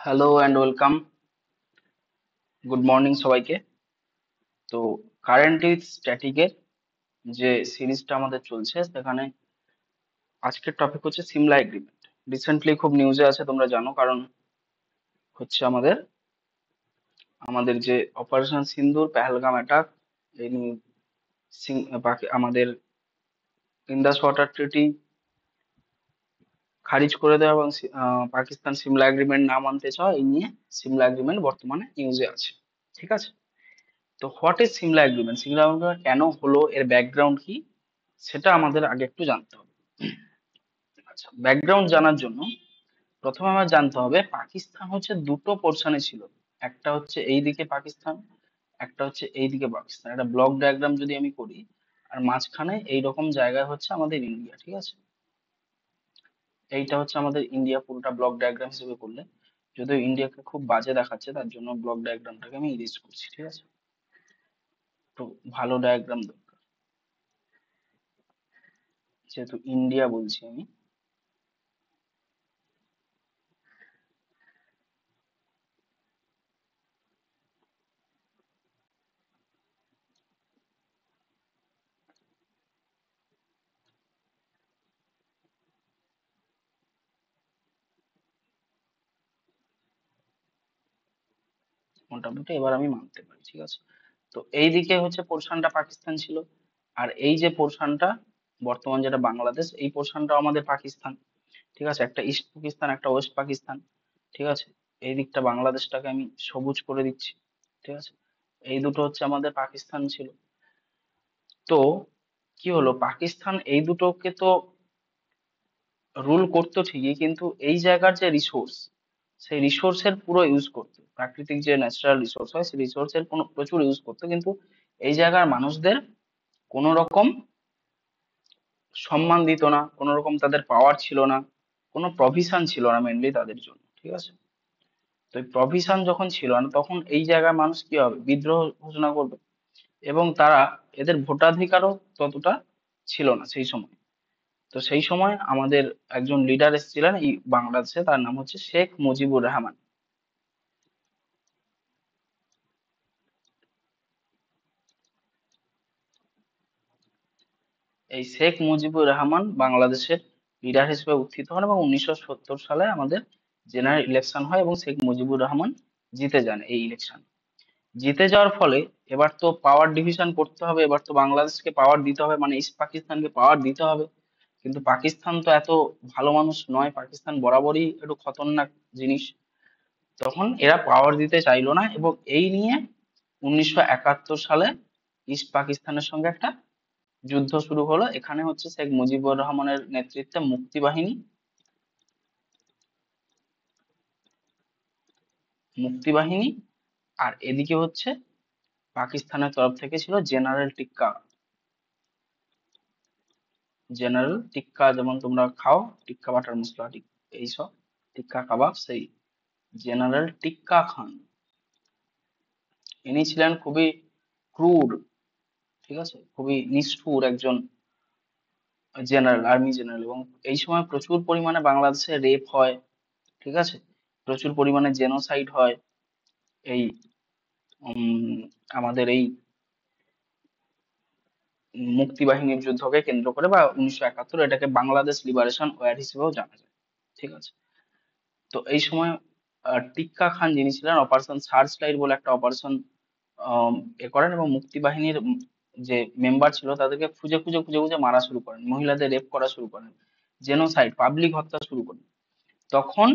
Hello and welcome. Good morning সবাইকে। তো current with স্ট্যাটিকের যে সিরিজটা আমাদের চলছে সেখানে আজকের টপিক হচ্ছে সিমলা এগ্রিমেন্ট। রিসেন্টলি খুব নিউজে আছে, তোমরা জানো, কারণ হচ্ছে আমাদের আমাদের যে অপারেশন সিন্দুর পেহেলগাম অ্যাটাক, এই নিয়ে আমাদের ইন্দাস ওয়াটার ট্রিটি খারিজ করে দেওয়া এবং পাকিস্তান সিমলা এগ্রিমেন্ট না মানতে চাওয়া, এই নিয়ে সিমলা এগ্রিমেন্ট বর্তমানে নিউজে আছে। ঠিক আছে, তো what is Shimla agreement, Shimla agreement কেন হলো, এর ব্যাকগ্রাউন্ড কি, সেটা আমাদের আগে একটু জানতে হবে। আচ্ছা, ব্যাকগ্রাউন্ড জানার জন্য প্রথমে আমার জানতে হবে পাকিস্তান হচ্ছে দুটো পোর্শনে ছিল। একটা হচ্ছে এইদিকে পাকিস্তান, একটা হচ্ছে এইদিকে পাকিস্তান। একটা ব্লক ডায়াগ্রাম যদি আমি করি, আর মাঝখানে এইরকম জায়গায় হচ্ছে আমাদের ইন্ডিয়া। ঠিক আছে, এইটা হচ্ছে আমাদের ইন্ডিয়া, পুরোটা ব্লক ডায়াগ্রাম হিসেবে করলে, যদিও ইন্ডিয়াকে খুব বাজে দেখাচ্ছে তার জন্য ব্লক ডায়াগ্রামটাকে আমি ইরেজ করছি। ঠিক আছে, তো ভালো ডায়াগ্রাম দরকার, যেহেতু ইন্ডিয়া বলছি আমি। মোটামুটি এবার আমি মানতে পারি। ঠিক আছে, তো এইদিকে হচ্ছে পোর্শনটা পাকিস্তান ছিল, আর এই যে পোর্শনটা বর্তমান যেটা বাংলাদেশ, এই পোর্শনটা আমাদের পাকিস্তান। ঠিক আছে, একটা ইস্ট পাকিস্তান, একটা ওয়েস্ট পাকিস্তান। ঠিক আছে, এই দিকটা বাংলাদেশটাকে আমি সবুজ করে দিচ্ছি। ঠিক আছে, এই দুটো হচ্ছে আমাদের পাকিস্তান ছিল। তো কি হলো, পাকিস্তান এই দুটোকে তো রুল করতো ঠিকই, কিন্তু এই জায়গার যে রিসোর্স, সেই রিসোর্সের পুরো ইউজ করতো, প্রাকৃতিক যে ন্যাচারাল রিসোর্স হয় সেই রিসোর্সের কোনো প্রচুর ইউজ করতো, কিন্তু এই জায়গার মানুষদের কোনো রকম সম্মান দিত না, কোনো রকম তাদের পাওয়ার ছিল না, কোনো প্রভিশন ছিল না মেনলি তাদের জন্য। ঠিক আছে, তো এই প্রভিশন যখন ছিল না, তখন এই জায়গার মানুষ কি হবে, বিদ্রোহ ঘোষণা করবে, এবং তারা এদের ভোটাধিকারও ততটা ছিল না সেই সময়। তো সেই সময় আমাদের একজন লিডার এসেছিলেন এই বাংলাদেশে, তার নাম হচ্ছে শেখ মুজিবুর রহমান। এই শেখ মুজিবুর রহমান বাংলাদেশের লিডার হিসেবে উত্থিত হন, এবং 1970 সালে আমাদের জেনারেল ইলেকশন হয় এবং শেখ মুজিবুর রহমান জিতে যান এই ইলেকশন। জিতে যাওয়ার ফলে এবার তো পাওয়ার ডিভিশন করতে হবে, এবার তো বাংলাদেশকে পাওয়ার দিতে হবে, মানে ইস্ট পাকিস্তানকে পাওয়ার দিতে হবে। কিন্তু পাকিস্তান তো এত ভালো মানুষ নয়, পাকিস্তান বরাবরই একটু খতরনাক জিনিস। তখন এরা পাওয়ার দিতে চাইলো না, এবং এই নিয়ে 1971 সালে ইস্ট পাকিস্তানের সঙ্গে একটা যুদ্ধ শুরু হলো। এখানে হচ্ছে শেখ মুজিবুর রহমানের নেতৃত্বে মুক্তি বাহিনী, আর এদিকে হচ্ছে পাকিস্তানের তরফ থেকে ছিল জেনারেল টিক্কা, যেমন তোমরা খাও টিক্কা বাটার মশলা, এইসব টিক্কা কাবাব, সেই জেনারেল টিক্কা খান। ইনি ছিলেন খুবই ক্রুর, ঠিক আছে, খুবই নিষ্ঠুর একজন আর্মি জেনারেল, এবং এই সময় প্রচুর পরিমাণে বাংলাদেশে রেপ হয়। ঠিক আছে, প্রচুর পরিমাণে জেনোসাইড হয় এই আমাদের এই মুক্তি বাহিনীর যুদ্ধকে কেন্দ্র করে, বা 1971, এটাকে বাংলাদেশ লিবারেশন ওয়ার হিসেবেও জানা যায়। ঠিক আছে, তো এই সময় টিক্কা খান যিনি ছিলেন, অপারেশন সার্চ লাইট বলে একটা অপারেশন এ করেন, এবং মুক্তি বাহিনীর যে মেম্বার ছিল তাদেরকে খুঁজে খুঁজে খুঁজে খুঁজে মারা শুরু করেন, মহিলাদের রেপ করা শুরু করেন, জেনোসাইড, পাবলিক হত্যা শুরু করেন। তখন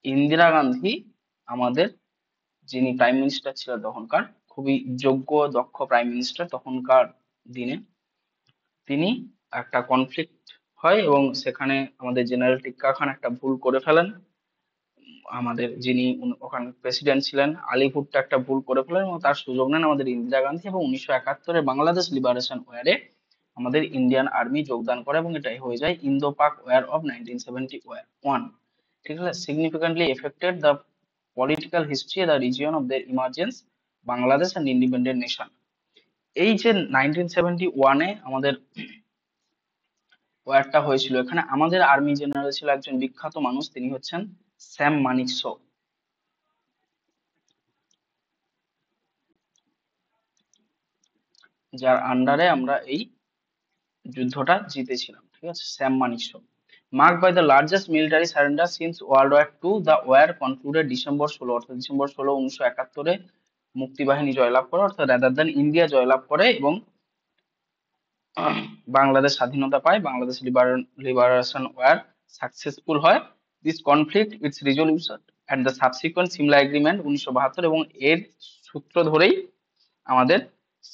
ইন্দিরা গান্ধী, আমাদের যিনি প্রাইম মিনিস্টার ছিলেন তখনকার, খুবই যোগ্য দক্ষ প্রাইম মিনিস্টার তখনকার দিনে, তিনি একটা কনফ্লিক্ট হয়, এবং সেখানে আমাদের জেনারেল টিক্কা খান একটা ভুল করে ফেলেন। আমাদের যিনি ওখানে প্রেসিডেন্ট ছিলেন আলী ভুট্টো একটা ভুল করে ফেলেন, এবং তার সুযোগ নেন আমাদের ইন্দিরা গান্ধী, এবং 1971 বাংলাদেশ লিবারেশন ওয়ারে আমাদের ইন্ডিয়ান আর্মি যোগদান করে, এবং এটাই হয়ে যায় ইন্দো পাক ওয়ার অফ 1971। ঠিক আছে, significantly affected the political history the region of the emergence Bangladesh and independent nation. এই যে 1971-এ আমাদের ওয়ারটা হয়েছিল, এখানে আমাদের আর্মি জেনারেল ছিল একজন বিখ্যাত মানুষ, তিনি হচ্ছেন স্যাম মানিকশো। যার আন্ডারে আমরা এই যুদ্ধটা জিতেছিলাম, ঠিক আছে, Sam Manekshaw. Marked by the largest military surrender since World War two, the war concluded December 16, অর্থাৎ ডিসেম্বর 16, 1971 মুক্তিবাহিনী জয়লাভ করে, অর্থাৎ রাদার দ্যান ইন্ডিয়া জয়লাভ করে এবং বাংলাদেশ স্বাধীনতা পায়, বাংলাদেশ লিবারেশন ওয়ার সাকসেসফুল হয়। This conflict it's resolution and the subsequent Shimla agreement 1972, এবং এর সূত্র ধরেই আমাদের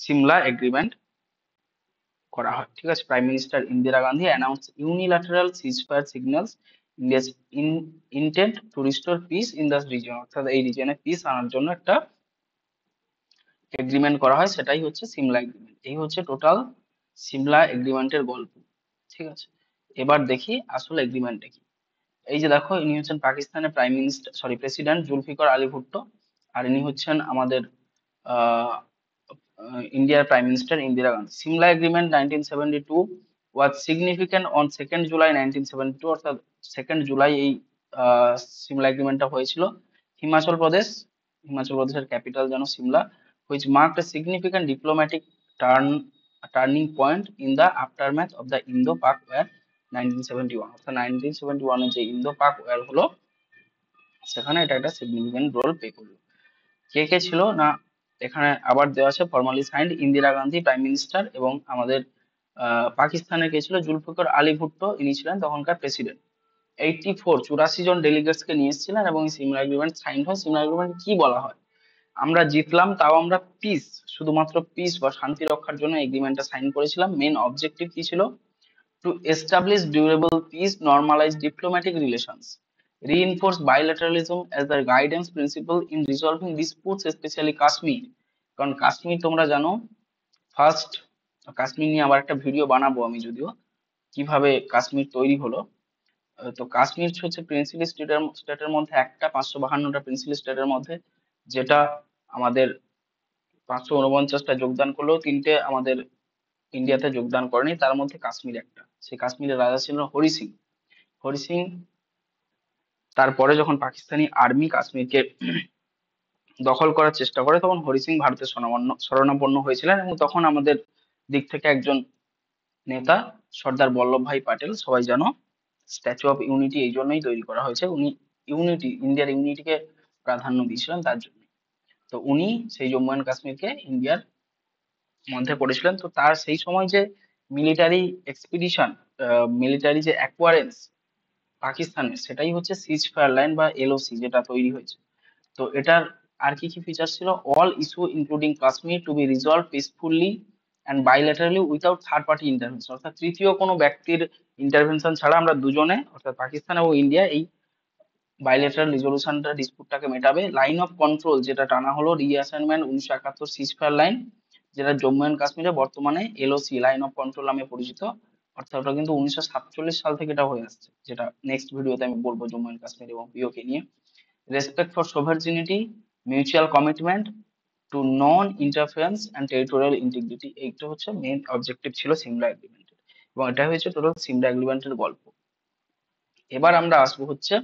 সিমলা এগ্রিমেন্ট করা হয়, ঠিক আছে। Prime minister Indira Gandhi announce unilateral ceasefire signals India's intent to restore piece in the reason, অর্থাৎ এই রিজনে পিস আনার জন্য একটা এগ্রিমেন্ট করা হয়, সেটাই হচ্ছে সিমলা এগ্রিমেন্ট। এই হচ্ছে টোটাল সিমলা এগ্রিমেন্টের গল্প, ঠিক আছে। এবার দেখি আসল এগ্রিমেন্টটা কি। এই যে দেখো, ইনি হচ্ছেন পাকিস্তানের প্রেসিডেন্ট জুলফিকার আলী ভুট্টো, আর ইনি হচ্ছেন আমাদের আহ ইন্ডিয়ার prime minister Indira Gandhi. Shimla agreement 1972 was significant on 2 July 1972, অর্থাৎ 2 জুলাই এই সিমলা এগ্রিমেন্টটা হয়েছিল। হিমাচল প্রদেশ, হিমাচল প্রদেশের ক্যাপিটাল যেন Shimla, which marked a significant diplomatic turning point in the aftermath of the Indo-Pak War 1971, অর্থাৎ 1971 এ যে ইন্দো-পাক ওয়ার হলো, সেখানে এটা একটা সিগনিফিক্যান্ট রোল প্লে করলো। কে কে ছিল না, এখানে আবার দেওয়া আছে formally signed Indira Gandhi prime minister, এবং আমাদের পাকিস্তানের কে ছিল জুলফিকার আলী ভুট্টো, ইনি ছিলেন তখনকার প্রেসিডেন্ট। 84 জন ডেলিগেটস কে নিয়েছিলেন এবং সিমলা এগ্রিমেন্ট সাইন হয়। সিমলা এগ্রিমেন্ট কি বলা হয়, আমরা জিতলাম, তাও আমরা পিস, শুধুমাত্র পিস বা শান্তি রক্ষার জন্য এগ্রিমেন্টটা সাইন করেছিলাম। মেন অবজেক্টিভ কি ছিল, to establish durable piece, normalise diplomatic relations, reinforce bilateralism as the guidance principle in resolving disputes, especially Kashmir. কারণ কাশ্মীর তোমরা জানো, ফার্স্ট কাশ্মীর নিয়ে আবার একটা ভিডিও বানাবো আমি, যদিও কিভাবে কাশ্মীর তৈরি হলো। তো কাশ্মীর হচ্ছে প্রিন্সিপাল স্টেটের মধ্যে একটা, 552টা প্রিন্সিপাল স্টেটের মধ্যে, যেটা আমাদের 549টা যোগদান করলেও 3টে আমাদের ইন্ডিয়াতে যোগদান করেনি, তার মধ্যে কাশ্মীর একটা। সেই কাশ্মীরের রাজা ছিল হরি সিং। হরি সিং তারপরে যখন পাকিস্তানি আর্মি কাশ্মীরকে দখল করার চেষ্টা করে, তখন হরি সিং ভারতের শরণাপন্ন হয়েছিলেন, এবং তখন আমাদের দিক থেকে একজন নেতা সর্দার বল্লভ ভাই পাটেল, সবাই জানো, স্ট্যাচু অফ ইউনিটি এই জন্যই তৈরি করা হয়েছে, উনি ইন্ডিয়ার ইউনিটিকে প্রাধান্য দিয়েছিলেন তার জন্য। তো উনি সেই জম্মু অ্যান্ড কাশ্মীরকে ইন্ডিয়ার মধ্যে পড়েছিলেন। তো তার সেই সময় যে মিলিটারি এক্সপিডিশন, মিলিটারি যে অ্যাকোয়ারেন্স পাকিস্তানের, সেটাই হচ্ছে সিজ ফায়ার লাইন বা এলওসি, যেটা তৈরি হয়েছে। তো এটার আর কি কি ফিচার ছিল, all issue including Kashmir to be resolve peacefully and bilaterally without third party intervention, অর্থাৎ তৃতীয় কোনো ব্যক্তির ইন্টারভেনশন ছাড়া আমরা দুজনে, অর্থাৎ পাকিস্তান এবং ইন্ডিয়া, এই বাইলেটারাল রিজলিউশনটা ডিসপুটটাকে মেটাবে। লাইন অফ কন্ট্রোল যেটা টানা হলো, রিঅ্যাসাইনমেন্ট 1971 সিজফায়ার লাইন, যেটা জম্মু অ্যান্ড কাশ্মীরে বর্তমানে এলওসি লাইন অফ কন্ট্রোল নামে পরিচিত, অর্থাৎ ওটা কিন্তু 1947 সাল থেকে এটা হয়ে আসছে, যেটা নেক্সট ভিডিওতে আমি বলবো জম্মু অ্যান্ড কাশ্মীর এবং পিওকে নিয়ে। Respect for sovereignty, mutual commitment to non interference and territorial integrity, এইটা হচ্ছে মেইন অবজেক্টিভ ছিল সিমলা এগ্রিমেন্টের, এবং এটা হয়েছে টোটাল সিমলা এগ্রিমেন্টের গল্প। এবার আমরা আসবো হচ্ছে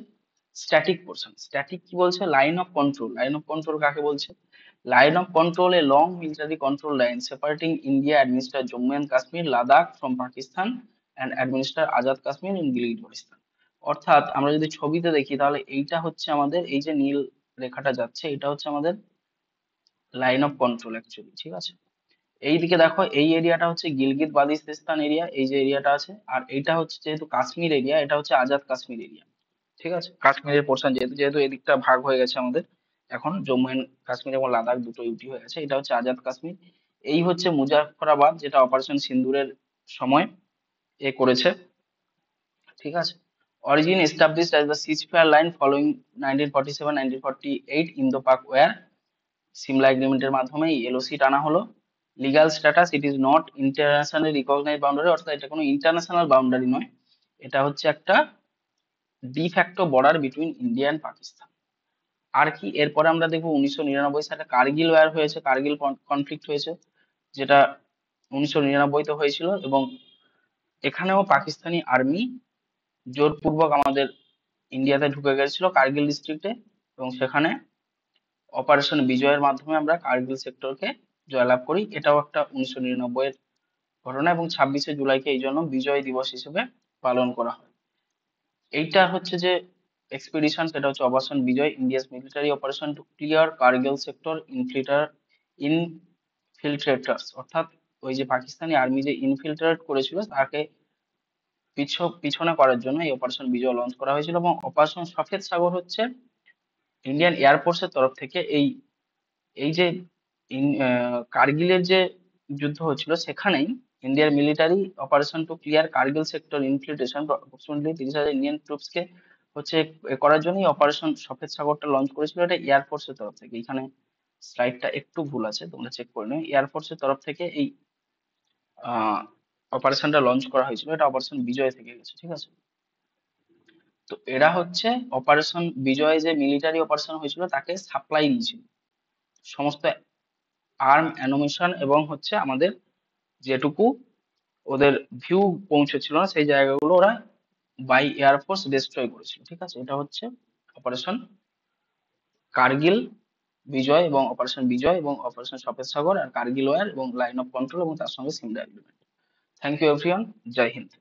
স্ট্যাটিক পোর্শন। স্ট্যাটিক কি বলছে, line of control. Line of control কাকে বলছে, line of control a long military control line separating India administer Jammu and Kashmir, Ladakh from Pakistan and administer Azad Kashmir in Gilgit Baltistan. অর্থাৎ আমরা যদি ছবিতে দেখি, তাহলে এইটা হচ্ছে আমাদের, এই যে নীল রেখাটা যাচ্ছে, এটা হচ্ছে আমাদের লাইন অফ কন্ট্রোল অ্যাকচুয়ালি, ঠিক আছে। এইদিকে দেখো, এই এরিয়াটা হচ্ছে গিলগিত বালতিস্তান এরিয়া, এই যে এরিয়াটা আছে, আর এইটা হচ্ছে যেহেতু কাশ্মীর এরিয়া, এটা হচ্ছে আজাদ কাশ্মীর এরিয়া, ঠিক আছে। কাশ্মীরের পোর্শন যেহেতু যেহেতু এদিকটা ভাগ হয়ে গেছে আমাদের, এখন জম্মু এন্ড কাশ্মীর এবং লাদাখ দুটো ইউটি হয়ে গেছে, এটা হচ্ছে আজাদ কাশ্মীর। এই হচ্ছে মুজাফফরাবাদ, যেটা অপারেশন সিন্দুরের সময় এ করেছে, ঠিক আছে। Origin established as the ceasefire line following 1947-1948 Indo Pak war, Simla এগ্রিমেন্টের মাধ্যমে এলওসি টানা হলো। Legal status, it is not internationally recognise boundary, অর্থাৎ এটা কোনো ইন্টারন্যাশনাল বাউন্ডারি নয়, এটা হচ্ছে একটা de facto border between India and Pakistan. আর কি, এরপরে আমরা দেখবো 1999 সালে কার্গিল ওয়ার হয়েছে, কার্গিল কনফ্লিক্ট হয়েছে, যেটা 1999-তে হয়েছিল, এবং এখানেও পাকিস্তানি আর্মি জোরপূর্বক আমাদের ইন্ডিয়াতে ঢুকে গেছিল কার্গিল ডিস্ট্রিক্টে, এবং সেখানে অপারেশন বিজয়ের মাধ্যমে আমরা কার্গিল সেক্টরকে জয়লাভ করি। এটাও একটা 1999 এর ঘটনা এবং 26শে জুলাইকে এই জন্য বিজয় দিবস হিসেবে পালন করা হয়। এইটা হচ্ছে যে এক্সপিডিশন, সেটা হচ্ছে operation Vijay, India's military operation to clear Kargil sector infiltrators, অর্থাৎ ওই যে পাকিস্তানি আর্মি যে ইনফিল্ট্রেট করেছিল তাকে পিছনে করার জন্য এই অপারেশন বিজয় লঞ্চ করা হয়েছিল। এবং অপারেশন সফেদ সাগর হচ্ছে ইন্ডিয়ান এয়ারফোর্সের তরফ থেকে এই এই যে কার্গিলের যে যুদ্ধ হচ্ছিল সেখানেই ইন্ডিয়ার military operation to clear Kargil sector infiltration approximately 30,000 Indian ট্রুপসকে হচ্ছে করার জন্যই অপারেশন সফেদ সাগরটা লঞ্চ করেছিল। এটা এয়ারফোর্সের তরফ থেকে, এখানে স্লাইডটা একটু ভুল আছে, তোমরা চেক করে নিও। এয়ারফোর্সের তরফ থেকে এই অপারেশনটা লঞ্চ করা হয়েছিল, এটা অপারেশন বিজয় থেকে গেছে, ঠিক আছে। তো এরা হচ্ছে অপারেশন বিজয় যে মিলিটারি অপারেশন হয়েছিল তাকে সাপ্লাই দিয়েছিল সমস্ত আর্ম অ্যানোমিশন এবং হচ্ছে আমাদের যেটুকু ওদের ভিউ পৌঁছেছিল না সেই জায়গাগুলো ওরা বাই এয়ারফোর্স ডিস্ট্রয় করেছিল, ঠিক আছে। এটা হচ্ছে অপারেশন কার্গিল বিজয় এবং অপারেশন বিজয় এবং অপারেশন সফেদ সাগর আর কার্গিল ওয়ার এবং লাইন অফ কন্ট্রোল এবং তার সঙ্গে Simla agreement. Thank you everyone, জয় হিন্দ।